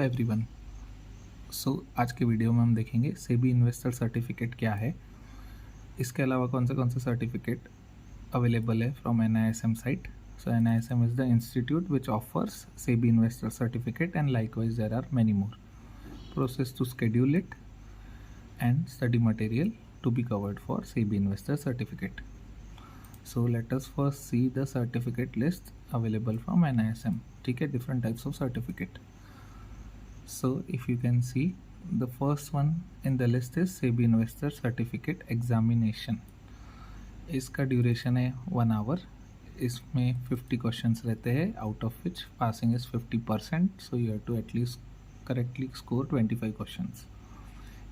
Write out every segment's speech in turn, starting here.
Everyone. आज के video में हम देखेंगे सेबी इन्वेस्टर सर्टिफिकेट क्या है। इसके अलावा कौन से सर्टिफिकेट अवेलेबल है from NISM site. So NISM is the institute which offers SEBI investor certificate and likewise there are many more. Process to schedule it and study material to be covered for SEBI investor certificate. So let us first see the certificate list available from NISM. ठीक है, different types of certificate. So if you can see, the first one in the list is SEBI Investor Certificate Examination. इसका duration है 1 hour. इसमें 50 questions रहते हैं, out of which passing is 50%. So you have to at least correctly score 25 questions.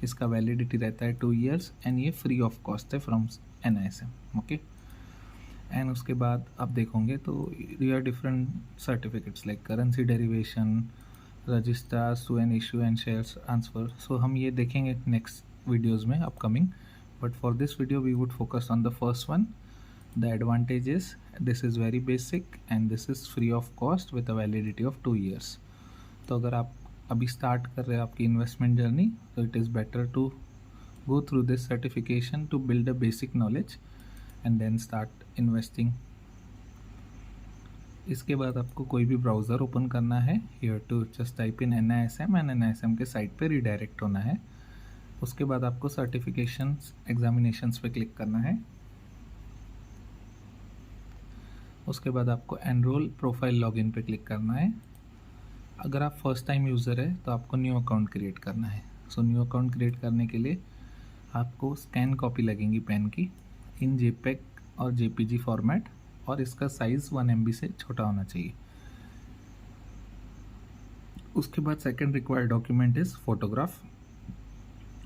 इसका validity रहता है 2 years and ये free of cost है फ्रॉम NISM। ओके, एंड उसके बाद आप देखोगे तो you are different certificates like currency derivation, registrars to an issue and shares transfer. So हम ये देखेंगे नेक्स्ट वीडियोज़ में upcoming, but for this video we would focus on the first one. The advantage is this is very basic and this is free of cost with a validity of 2 years। तो अगर आप अभी start कर रहे हैं आपकी investment journey, तो it is better to go through this certification to build a basic knowledge and then start investing. इसके बाद आपको कोई भी ब्राउज़र ओपन करना है, you have to just type in NISM and NISM के साइट पे रिडायरेक्ट होना है। उसके बाद आपको सर्टिफिकेशंस एग्जामिनेशंस पे क्लिक करना है। उसके बाद आपको एनरोल प्रोफाइल लॉगिन पे क्लिक करना है। अगर आप फर्स्ट टाइम यूज़र है तो आपको न्यू अकाउंट क्रिएट करना है। सो न्यू अकाउंट क्रिएट करने के लिए आपको स्कैन कॉपी लगेंगी पेन की इन JPEG और JPG फॉर्मेट, और इसका साइज़ 1 MB से छोटा होना चाहिए। उसके बाद second required document is photograph.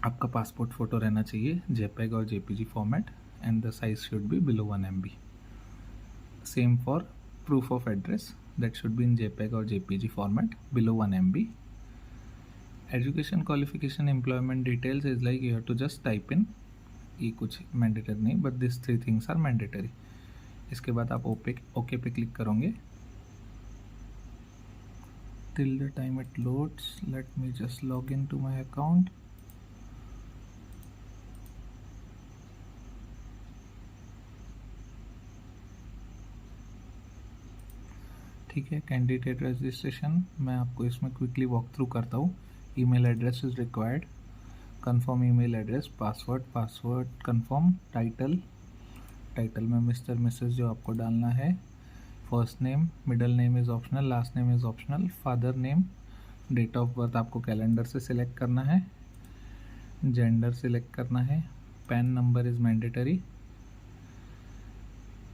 आपका पासपोर्ट फ़ोटो रहना चाहिए JPEG और JPG format and the size should be below 1 MB। Same for proof of address, that should be in JPEG और JPG format below 1 MB। Education qualification employment details is like you have to just type in, ये कुछ mandatory नहीं, but this 3 things are mandatory. इसके बाद आप okay पे click करोगे। Till the time it loads, let me just log in to my account. ठीक है, कैंडिडेट रजिस्ट्रेशन मैं आपको इसमें क्विकली वॉक थ्रू करता हूँ। Email address is required, confirm email address, password confirm, title में मिस्टर मिसेस जो आपको डालना है, first name, middle name is optional, last name is optional, father name, date of birth आपको कैलेंडर से select करना है, जेंडर सिलेक्ट करना है, PAN number is mandatory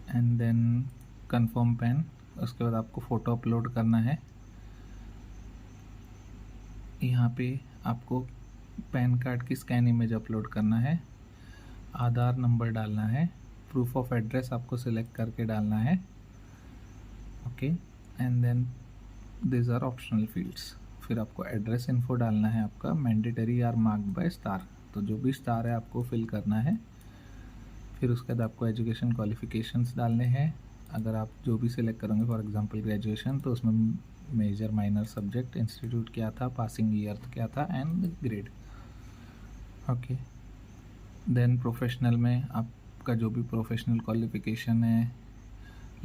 and then confirm PAN. उसके बाद आपको फ़ोटो अपलोड करना है। यहाँ पे आपको पैन कार्ड की स्कैन इमेज अपलोड करना है, आधार नंबर डालना है, प्रूफ ऑफ एड्रेस आपको सिलेक्ट करके डालना है। Okay, and then this are optional fields. फिर आपको एड्रेस इन्फो डालना है, आपका mandatory are marked by star, तो जो भी स्टार है आपको फिल करना है। फिर उसके बाद आपको एजुकेशन क्वालिफिकेशंस डालने हैं। अगर आप जो भी सिलेक्ट करोगे, फॉर एग्जांपल ग्रेजुएशन, तो उसमें मेजर माइनर सब्जेक्ट, इंस्टीट्यूट क्या था, पासिंग ईयर क्या था and grade. Okay, then professional में आपका जो भी प्रोफेशनल क्वालिफिकेशन है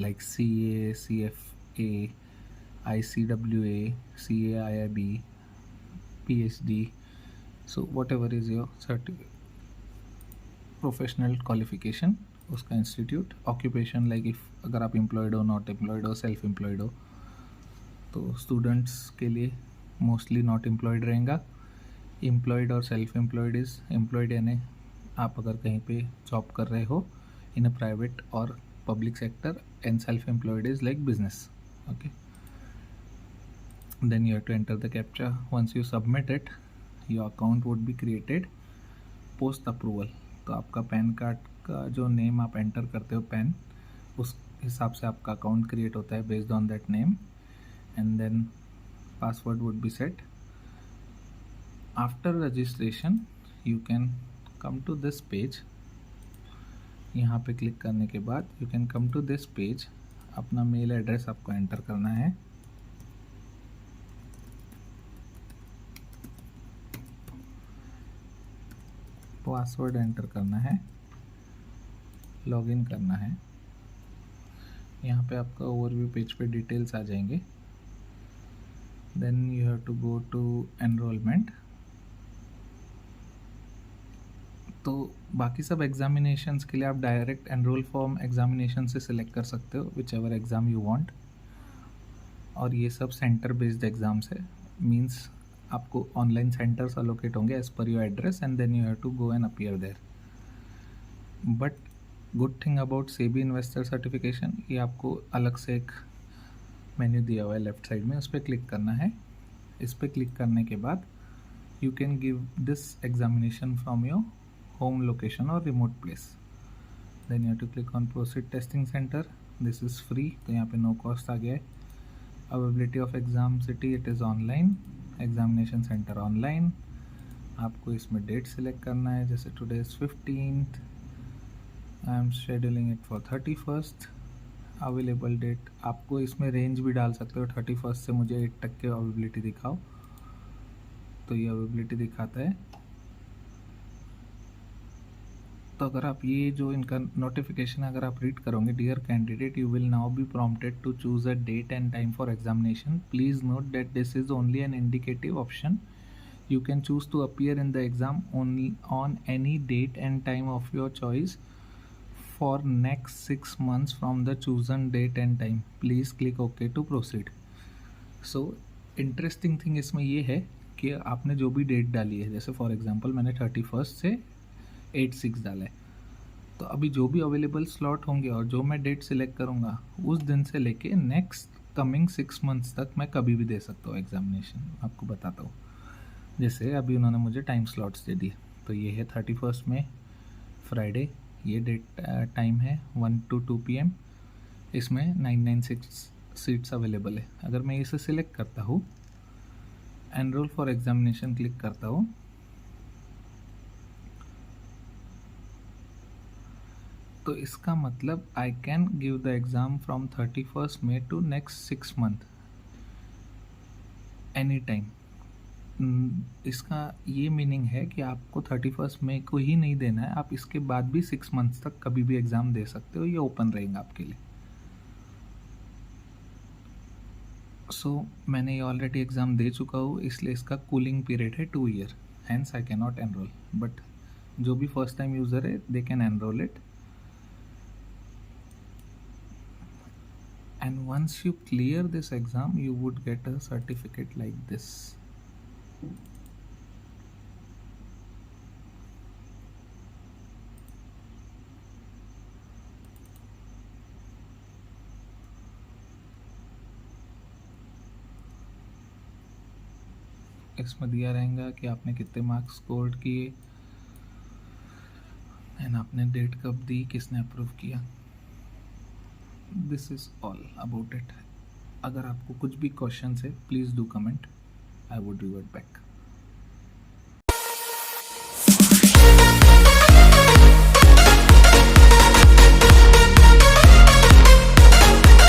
like CA, CFA, ICWA, CAIIB, PhD, so whatever is your professional qualification, उसका इंस्टीट्यूट। ऑक्यूपेशन लाइक इफ़ अगर आप एम्प्लॉयड हो, नॉट एम्प्लॉयड हो, सेल्फ एम्प्लॉयड हो, तो स्टूडेंट्स के लिए मोस्टली नॉट एम्प्लॉयड रहेगा। एम्प्लॉयड और सेल्फ एम्प्लॉयड इज़ एम्प्लॉयड, यानी आप अगर कहीं पे जॉब कर रहे हो इन अ प्राइवेट और public sector, and self employed is like business. Okay, then you have to enter the captcha. Once you submit it, your account would be created post approval. तो आपका pan card का जो name आप enter करते हो pan, उस हिसाब से आपका अकाउंट क्रिएट होता है based on that name, and then password would be set. After registration you can come to this page. यहाँ पे क्लिक करने के बाद you can come to this page. अपना मेल एड्रेस आपको एंटर करना है, पासवर्ड एंटर करना है, लॉगिन करना है। यहाँ पे आपका ओवरव्यू पेज पे डिटेल्स आ जाएंगे। Then you have to go to enrolment. तो बाकी सब एग्जामिनेशंस के लिए आप डायरेक्ट एनरोल फॉर्म एग्जामिनेशन से सिलेक्ट कर सकते हो, whichever exam you want. और ये सब सेंटर बेस्ड एग्ज़ाम्स है, मींस आपको ऑनलाइन सेंटर्स अलोकेट होंगे as per your address and then you have to go and appear there. But good thing about SEBI investor certification, ये आपको अलग से एक मेन्यू दिया हुआ है लेफ्ट साइड में, उस पर क्लिक करना है। इस पर क्लिक करने के बाद you can give this examination from your home location और remote place. Then you have to click on proceed testing centre, this is free, तो यहाँ पे नो कॉस्ट आ गया है। Availability of exam city, it is online, examination centre online. आपको इसमें date select करना है, जैसे today is 15th, I am scheduling it for 31st। Available date, आपको इसमें रेंज भी डाल सकते हो, 31st से मुझे 8 तक की अवेलेबिलिटी दिखाओ, तो ये अवेलेबिलिटी दिखाता है। तो अगर आप ये जो इनका नोटिफिकेशन अगर आप रीड करोगे, dear candidate you will now be prompted to choose a date and time for examination, please note that this is only an indicative option, you can choose to appear in the exam only on any date and time of your choice for next 6 months from the chosen date and time, please click OK to proceed। so interesting thing इसमें ये है कि आपने जो भी date डाली है, जैसे फॉर एग्जांपल मैंने 31st से 8/6 डाला है, तो अभी जो भी अवेलेबल स्लॉट होंगे और जो मैं डेट सिलेक्ट करूँगा उस दिन से लेके नेक्स्ट कमिंग 6 मंथ्स तक मैं कभी भी दे सकता हूँ एग्जामिनेशन। आपको बताता हूँ, जैसे अभी उन्होंने मुझे टाइम स्लॉट्स दे दिए, तो ये है 31st में फ्राइडे, ये डेट टाइम है 1 to 2 PM, इसमें 996 सीट्स अवेलेबल है। अगर मैं इसे सिलेक्ट करता हूँ, एनरोल फॉर एग्जामिनेशन क्लिक करता हूँ, तो इसका मतलब I can give the exam from 31st May to next 6 month any time. इसका ये मीनिंग है कि आपको 31st मई को ही नहीं देना है, आप इसके बाद भी 6 मंथ्स तक कभी भी एग्ज़ाम दे सकते हो, ये ओपन रहेगा आपके लिए। मैंने ये ऑलरेडी एग्ज़ाम दे चुका हूँ, इसलिए इसका कूलिंग पीरियड है 2 year, hence I can not enrol. But जो भी फर्स्ट टाइम यूज़र है they can enrol it, and once you clear this exam you would get a certificate like this। इसमें दिया रहेगा कि आपने कितने मार्क्स स्कोर किए एंड आपने डेट कब दी, किसने अप्रूव किया। This is all about it. अगर आपको कुछ भी क्वेश्चन है please do comment, I would revert back.